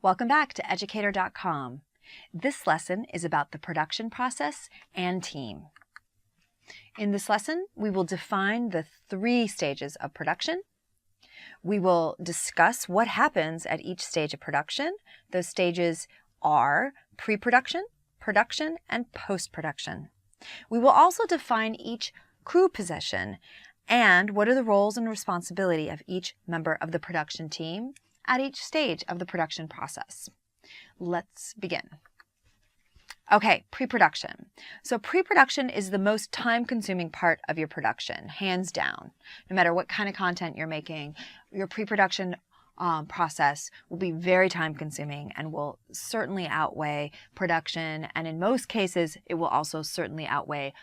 Welcome back to Educator.com. This lesson is about the production process and team. In this lesson, we will define the 3 stages of production. We will discuss what happens at each stage of production. Those stages are pre-production, production, and post-production. We will also define each crew position and what are the roles and responsibility of each member of the production team at each stage of the production process. Let's begin. Okay, pre-production. So pre-production is the most time-consuming part of your production, hands down. No matter what kind of content you're making, your pre-production process will be very time-consuming and will certainly outweigh production, and in most cases, it will also certainly outweigh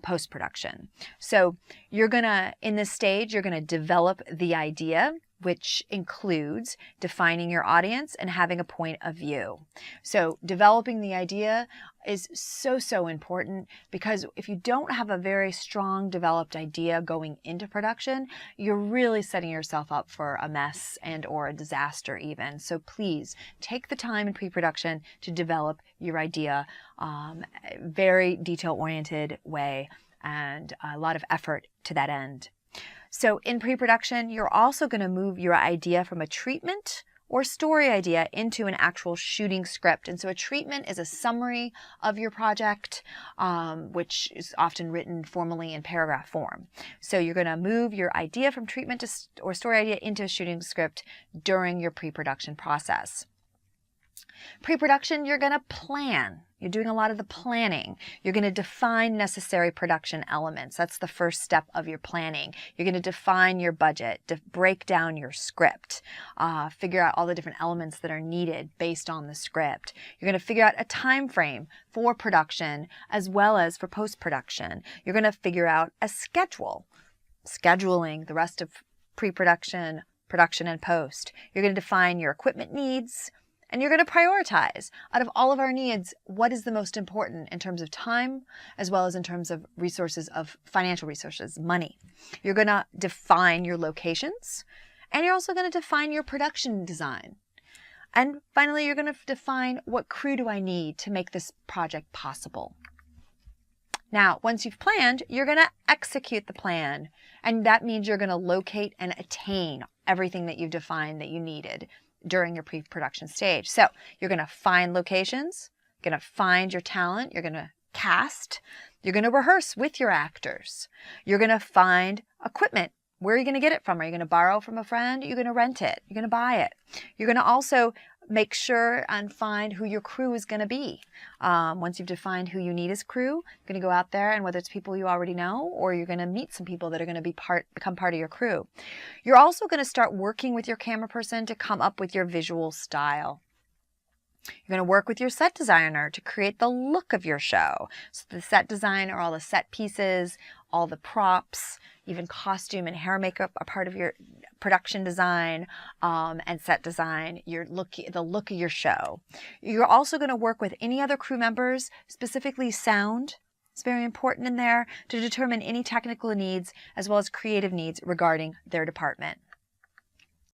post-production. So in this stage, you're gonna develop the idea, which includes defining your audience and having a point of view. So developing the idea is so important, because if you don't have a very strong developed idea going into production, you're really setting yourself up for a mess and or a disaster even. So please take the time in pre-production to develop your idea, very detail-oriented way, and a lot of effort to that end. So in pre-production, you're also going to move your idea from a treatment or story idea into an actual shooting script. And so a treatment is a summary of your project, which is often written formally in paragraph form. So you're going to move your idea from treatment or story idea into a shooting script during your pre-production process. Pre-production, you're going to plan. You're doing a lot of the planning. You're going to define necessary production elements. That's the first step of your planning. You're going to define your budget, break down your script, figure out all the different elements that are needed based on the script. You're going to figure out a time frame for production as well as for post-production. You're going to figure out a schedule, scheduling the rest of pre-production, production, and post. You're going to define your equipment needs, and you're going to prioritize. Out of all of our needs, what is the most important in terms of time, as well as in terms of resources, of financial resources, money. You're going to define your locations, and you're also going to define your production design. And finally, you're going to define what crew do I need to make this project possible. Now, once you've planned, you're going to execute the plan. And that means you're going to locate and attain everything that you've defined that you needed during your pre-production stage. So you're going to find locations, you're going to find your talent, you're going to cast, you're going to rehearse with your actors, you're going to find equipment. Where are you going to get it from? Are you going to borrow from a friend? You're going to rent it. You're going to buy it. You're going to also make sure and find who your crew is going to be. Once you've defined who you need as crew, you're going to go out there, and whether it's people you already know or you're going to meet some people that are going to become part of your crew. You're also going to start working with your camera person to come up with your visual style. You're going to work with your set designer to create the look of your show. So the set design are all the set pieces, all the props, even costume and hair makeup are part of your production design, and set design, the look of your show. You're also going to work with any other crew members, specifically sound. It's very important in there to determine any technical needs as well as creative needs regarding their department.